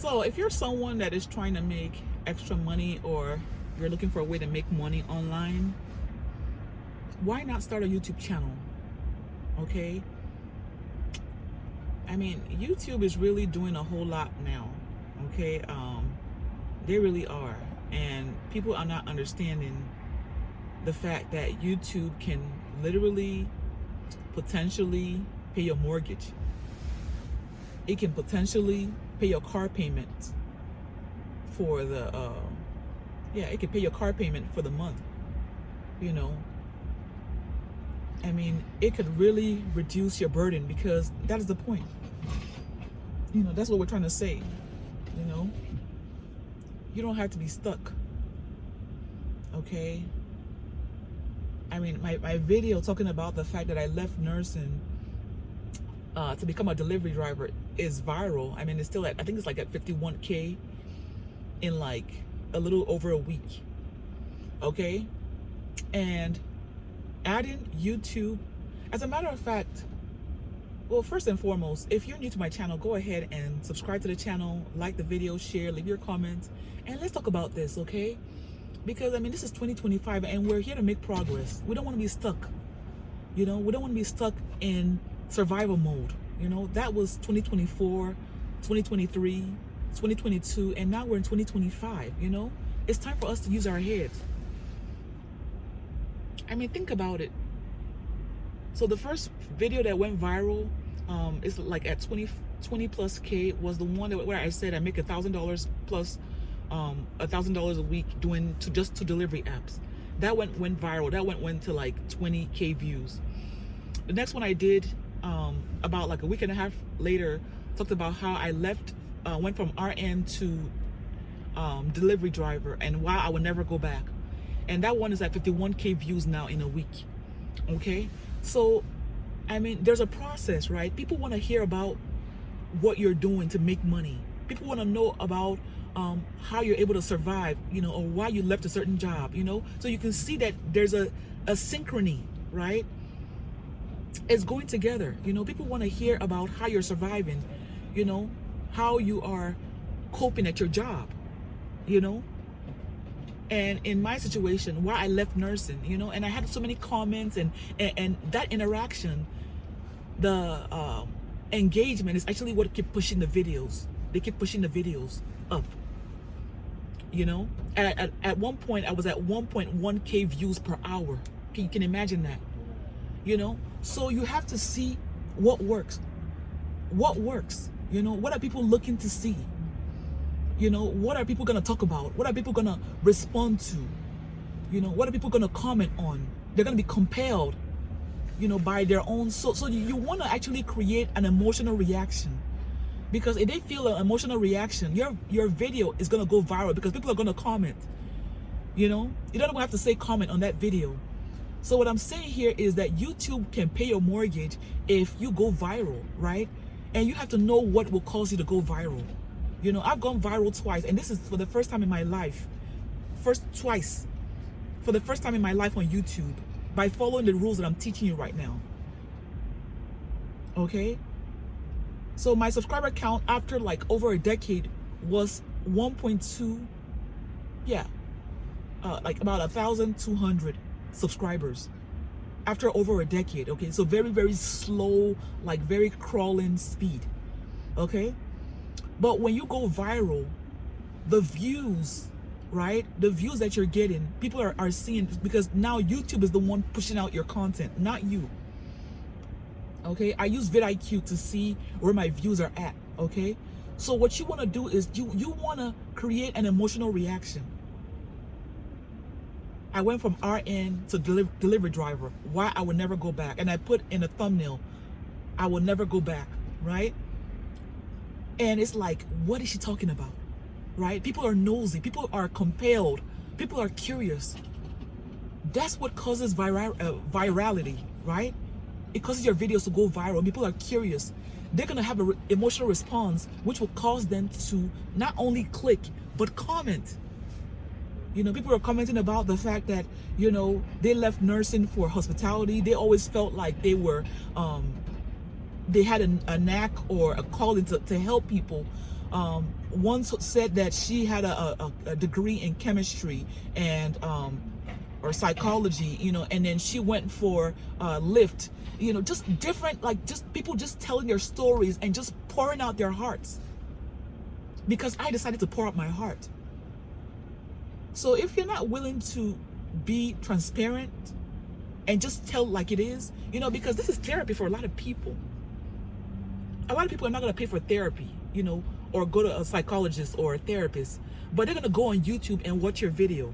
So if you're someone that is trying to make extra money, or you're looking for a way to make money online, why not start a YouTube channel? Okay. I mean, YouTube is really doing a whole lot now. Okay. They really are. And people are not understanding the fact that YouTube can literally, potentially pay your mortgage. It can potentially pay your car payment for the, it can pay your car payment for the month, you know. I mean, it could really reduce your burden, because that is the point. You know, that's what we're trying to say, you know. You don't have to be stuck, okay? I mean, my video talking about the fact that I left nursing to become a delivery driver is viral. I mean, it's still at, I think it's like at 51K in like a little over a week, okay? And adding YouTube, as a matter of fact, well, first and foremost, if you're new to my channel, go ahead and subscribe to the channel, like the video, share, leave your comments, and let's talk about this, okay? Because I mean, this is 2025 and we're here to make progress. We don't want to be stuck, you know. We don't want to be stuck in survival mode, you know. That was 2024, 2023, 2022, and now we're in 2025, you know. It's time for us to use our heads. I mean, think about it. So the first video that went viral is like at 20 plus K, was the one where I said I make $1,000 plus $1,000 a week doing just two delivery apps. That went viral. That went to like 20K views. The next one I did about like a week and a half later talked about how I left, went from RN to delivery driver, and why I would never go back. And that one is at 51K views now in a week. Okay, so I mean, there's a process, right? People want to hear about what you're doing to make money. People want to know about how you're able to survive, you know, or why you left a certain job, you know. So you can see that there's a synchrony, right? It's going together, you know. People want to hear about how you're surviving, you know, how you are coping at your job, you know. And in my situation, why I left nursing, you know, and I had so many comments, and that interaction, the engagement is actually what kept pushing the videos. They keep pushing the videos up, you know. At one point, I was at 1.1K views per hour. You can imagine that, you know. So you have to see what works. What works, you know. What are people looking to see? You know, what are people going to talk about? What are people going to respond to? You know, what are people going to comment on? They're going to be compelled, you know, by their own. So you want to actually create an emotional reaction, because if they feel an emotional reaction, your video is going to go viral, because people are going to comment. You know, you don't even have to say comment on that video. So what I'm saying here is that YouTube can pay your mortgage if you go viral, right? And you have to know what will cause you to go viral. You know, I've gone viral twice, and this is for the first time in my life. For the first time in my life on YouTube, by following the rules that I'm teaching you right now. Okay? So my subscriber count after like over a decade was 1.2, like about 1,200 subscribers after over a decade. Okay, so very, very slow, like very crawling speed. Okay? But when you go viral, the views, right? The views that you're getting, people are seeing, because now YouTube is the one pushing out your content, not you. Okay, I use vidIQ to see where my views are at. Okay, so what you want to do is you want to create an emotional reaction. I went from RN to delivery driver, why I would never go back. And I put in a thumbnail, I will never go back, right? And it's like, what is she talking about, right? People are nosy, people are compelled, people are curious. That's what causes virality, right? It causes your videos to go viral. People are curious. They're gonna have an emotional response, which will cause them to not only click, but comment. You know, people are commenting about the fact that, you know, they left nursing for hospitality. They always felt like they were, they had a knack or a calling to help people One said that she had a degree in chemistry and or psychology, and then she went for Lyft, just different, like just people just telling their stories and just pouring out their hearts, because I decided to pour out my heart. So if you're not willing to be transparent and just tell like it is, because this is therapy for a lot of people. A lot of people are not going to pay for therapy, or go to a psychologist or a therapist, but they're going to go on YouTube and watch your video.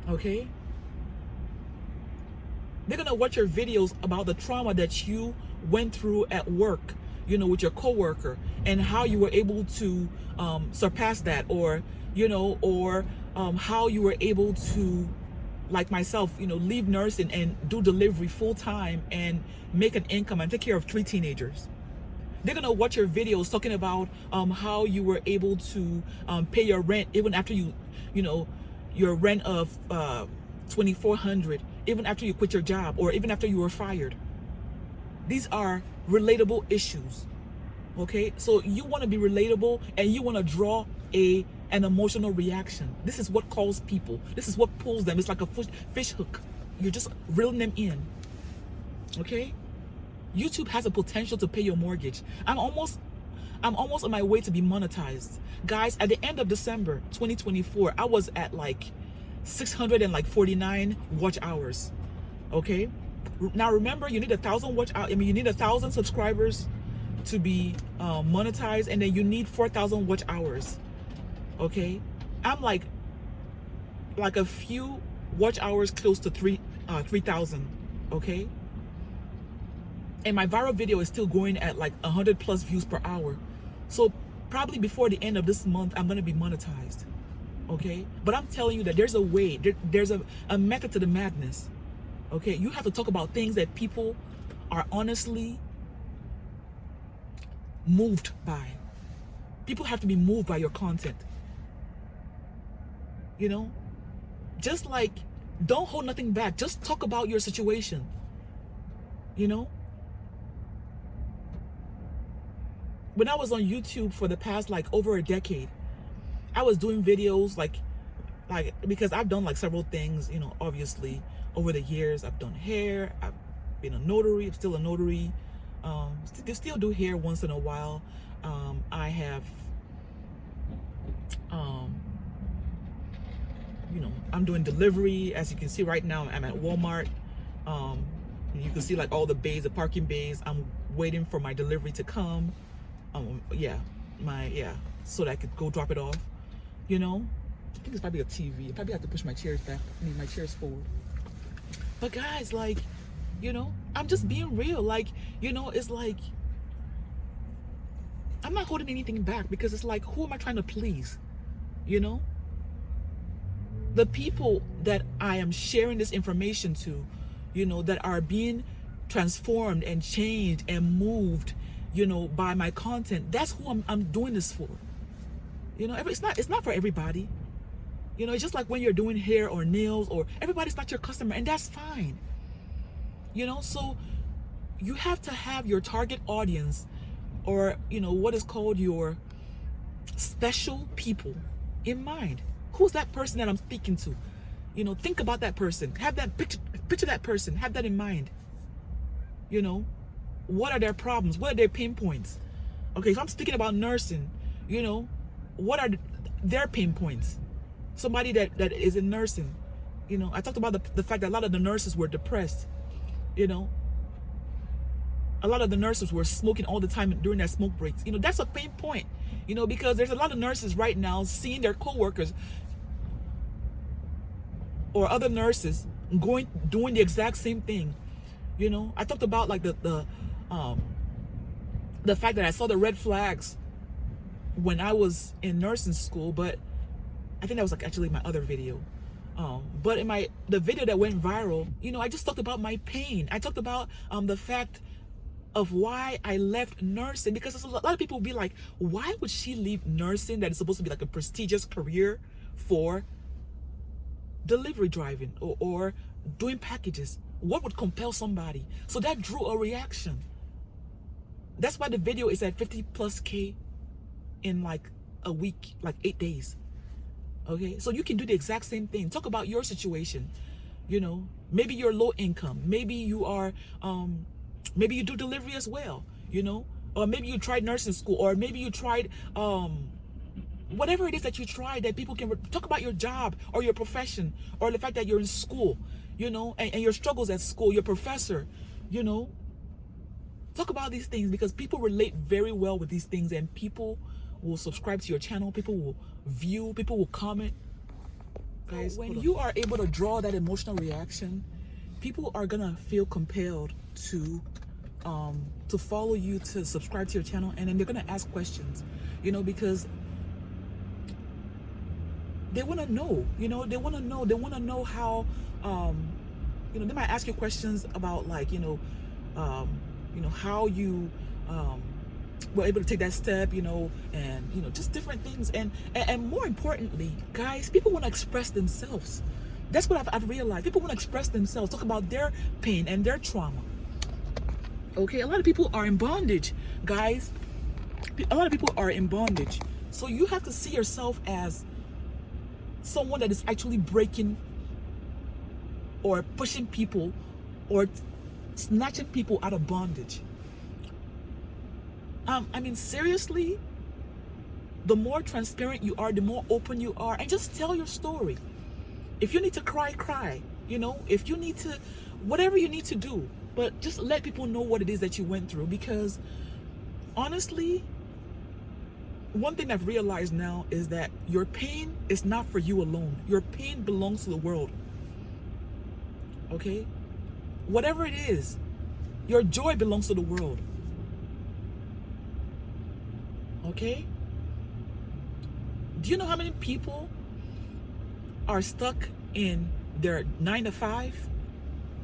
Okay? They're going to watch your videos about the trauma that you went through at work, with your coworker, and how you were able to surpass that, or how you were able to, like myself, leave nursing and do delivery full time and make an income and take care of 3 teenagers. They're gonna watch your videos talking about how you were able to pay your rent even after your rent of $2,400, even after you quit your job, or even after you were fired. These are relatable issues. Okay, so you want to be relatable and you want to draw an emotional reaction. This is what calls people. This is what pulls them. It's like a fish hook. You're just reeling them in. Okay, YouTube has a potential to pay your mortgage. I'm almost on my way to be monetized, guys. At the end of December 2024, I was at like 649 watch hours. Okay, now remember, you need 1,000 watch hours. You need 1,000 subscribers to be monetized, and then you need 4,000 watch hours. Okay, I'm like a few watch hours close to 3,000. Okay, and my viral video is still going at like 100 plus views per hour. So probably before the end of this month, I'm gonna be monetized. Okay, but I'm telling you that there's a way. There's a method to the madness. Okay, you have to talk about things that people are honestly moved by. People have to be moved by your content. Just like, don't hold nothing back. Just talk about your situation. When I was on YouTube for the past like over a decade, I was doing videos like because I've done like several things, obviously over the years. I've done hair, I've been a notary, I'm still a notary. Still do hair once in a while. I have I'm doing delivery. As you can see right now, I'm at Walmart. You can see like all the bays, the parking bays. I'm waiting for my delivery to come. So that I could go drop it off. I think it's probably a TV. I probably have to push my chairs back. My chairs forward. But guys, like, I'm just being real. Like, it's like, I'm not holding anything back, because it's like, who am I trying to please? The people that I am sharing this information to, that are being transformed and changed and moved, by my content. That's who I'm doing this for. It's not for everybody. It's just like when you're doing hair or nails, or everybody's not your customer, and that's fine. So you have to have your target audience, or what is called your special people in mind. Who's that person that I'm speaking to? Think about that person. Have that picture that person. Have that in mind. What are their problems? What are their pain points? Okay, so I'm speaking about nursing. What are their pain points? Somebody that is in nursing. I talked about the fact that a lot of the nurses were depressed. A lot of the nurses were smoking all the time during their smoke breaks. That's a pain point. Because there's a lot of nurses right now seeing their coworkers or other nurses doing the exact same thing. I talked about like the fact that I saw the red flags when I was in nursing school, but I think that was like actually my other video. But in the video that went viral, I just talked about my pain. I talked about the fact of why I left nursing, because a lot of people will be like, why would she leave nursing, that is supposed to be like a prestigious career, for delivery driving or doing packages? What would compel somebody? So that drew a reaction. That's why the video is at 50 plus K in like a week, like 8 days. Okay, so you can do the exact same thing. Talk about your situation. You know, maybe you're low income, maybe you are maybe you do delivery as well, you know, or maybe you tried nursing school, or maybe you tried whatever it is that you tried, that people can talk about your job or your profession, or the fact that you're in school, you know, and your struggles at school, your professor, you know. Talk about these things, because people relate very well with these things, and people will subscribe to your channel, people will view, people will comment. Guys, when you are able to draw that emotional reaction, people are gonna feel compelled to follow you, to subscribe to your channel, and then they're gonna ask questions, you know, because they want to know, you know, they want to know how, you know, they might ask you questions about, like, you know, how you were able to take that step, you know, and, you know, just different things. And more importantly, guys, people want to express themselves. That's what I've realized. People want to express themselves, talk about their pain and their trauma. Okay, a lot of people are in bondage, guys. A lot of people are in bondage. So you have to see yourself as someone that is actually breaking or pushing people or snatching people out of bondage. I mean, seriously, the more transparent you are, the more open you are, and just tell your story. If you need to cry, cry. You know, if you need to, whatever you need to do, but just let people know what it is that you went through. Because honestly, one thing I've realized now is that your pain is not for you alone. Your pain belongs to the world. Okay? Whatever it is, your joy belongs to the world. Okay? Do you know how many people are stuck in their 9 to 5,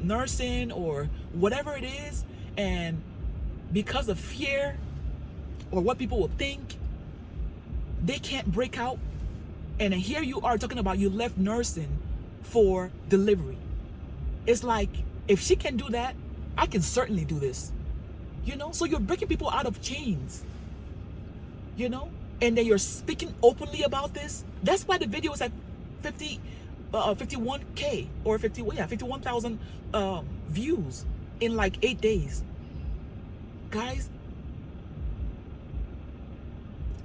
nursing or whatever it is, and because of fear or what people will think, they can't break out? And here you are talking about you left nursing for delivery. It's like, if she can do that, I can certainly do this. You know, so you're breaking people out of chains. You know, and then you're speaking openly about this. That's why the video is at 51K or 51,000 views in like 8 days. Guys,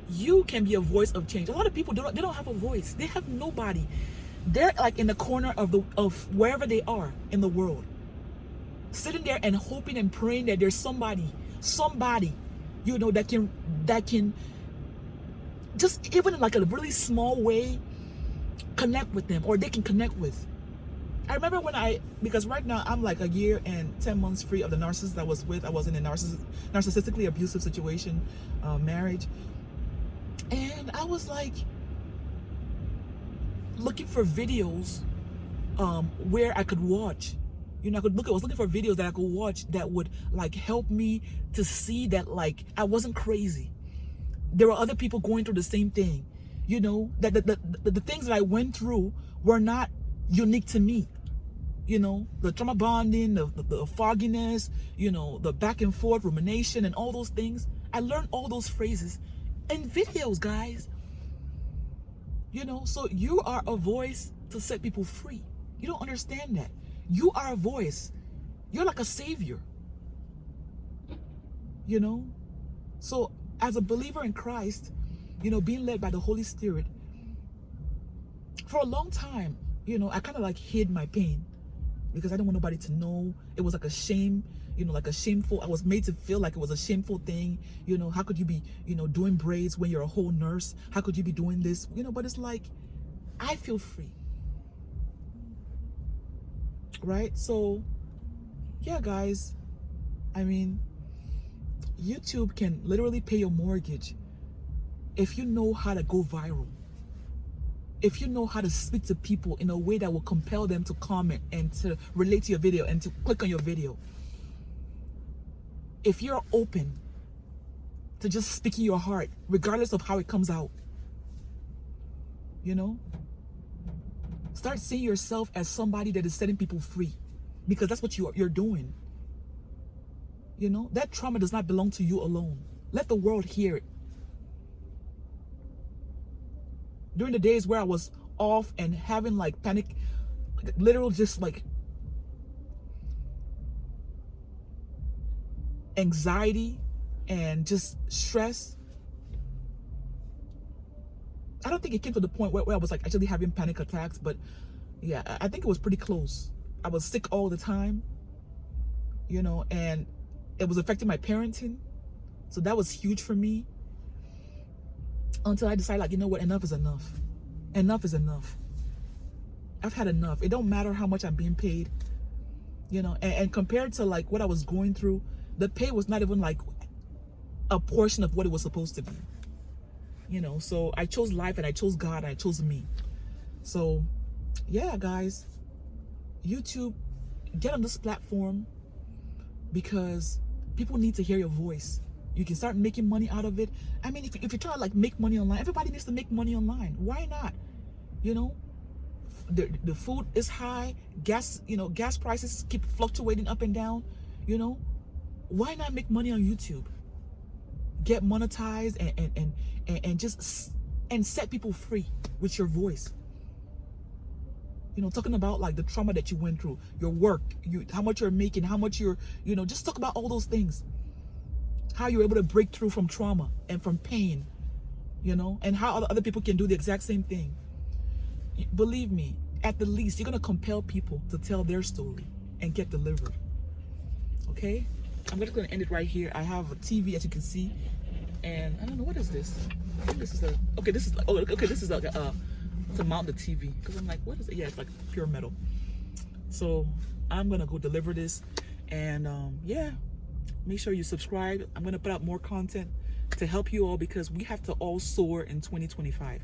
you can be a voice of change. A lot of people they don't have a voice. They have nobody. They're like in the corner of wherever they are in the world, sitting there and hoping and praying that there's somebody, you know, that can just, even in like a really small way, connect with them, or they can connect with. I remember because right now I'm like a year and 10 months free of the narcissist I was with. I was in a narcissistically abusive situation, marriage. And I was like looking for videos where I could watch. You know, I was looking for videos that I could watch that would like help me to see that like I wasn't crazy. There were other people going through the same thing. You know, that the things that I went through were not unique to me. You know, the trauma bonding, the fogginess, you know, the back and forth rumination and all those things. I learned all those phrases in videos, guys. You know, so you are a voice to set people free. You don't understand that. You are a voice. You're like a savior. You know, so as a believer in Christ, you know, being led by the Holy Spirit, for a long time, you know, I kind of like hid my pain because I didn't want nobody to know. It was like a shame, you know, like a shameful, I was made to feel like it was a shameful thing. You know, how could you be, you know, doing braids when you're a whole nurse? How could you be doing this? You know, but it's like, I feel free. Right? So, yeah, guys, I mean, YouTube can literally pay your mortgage if you know how to go viral. If you know how to speak to people in a way that will compel them to comment and to relate to your video and to click on your video. If you're open to just speaking your heart, regardless of how it comes out, you know, start seeing yourself as somebody that is setting people free, because that's what you're doing. You know, that trauma does not belong to you alone. Let the world hear it. During the days where I was off and having like panic, like literal just like anxiety and just stress, I don't think it came to the point where I was like actually having panic attacks, but yeah, I think it was pretty close. I was sick all the time, you know, and it was affecting my parenting. So that was huge for me, until I decided, like, you know what, enough is enough. Enough is enough. I've had enough. It don't matter how much I'm being paid, you know, and compared to like what I was going through, the pay was not even like a portion of what it was supposed to be, you know. So I chose life, and I chose God, and I chose me. So yeah, guys, YouTube, get on this platform, because people need to hear your voice. You can start making money out of it. I mean, if you're trying to like make money online, everybody needs to make money online. Why not? You know, the food is high, gas, you know, gas prices keep fluctuating up and down, you know. Why not make money on YouTube? Get monetized and just and set people free with your voice. You know, talking about like the trauma that you went through, your work, how much you're making, how much you're, you know, just talk about all those things. How you're able to break through from trauma and from pain, you know, and how other people can do the exact same thing. Believe me, at the least, you're going to compel people to tell their story and get delivered. Okay? I'm just going to end it right here. I have a TV, as you can see, and I don't know, what is this? I think this is this is like to mount the TV, because I'm like, what is it? Yeah, it's like pure metal. So I'm going to go deliver this, and yeah, make sure you subscribe. I'm going to put out more content to help you all, because we have to all soar in 2025.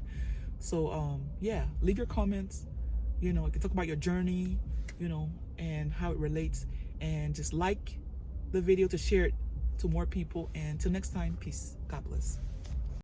So yeah, leave your comments. You know, you can talk about your journey, you know, and how it relates, and just like the video to share it to more people. And till next time, peace. God bless.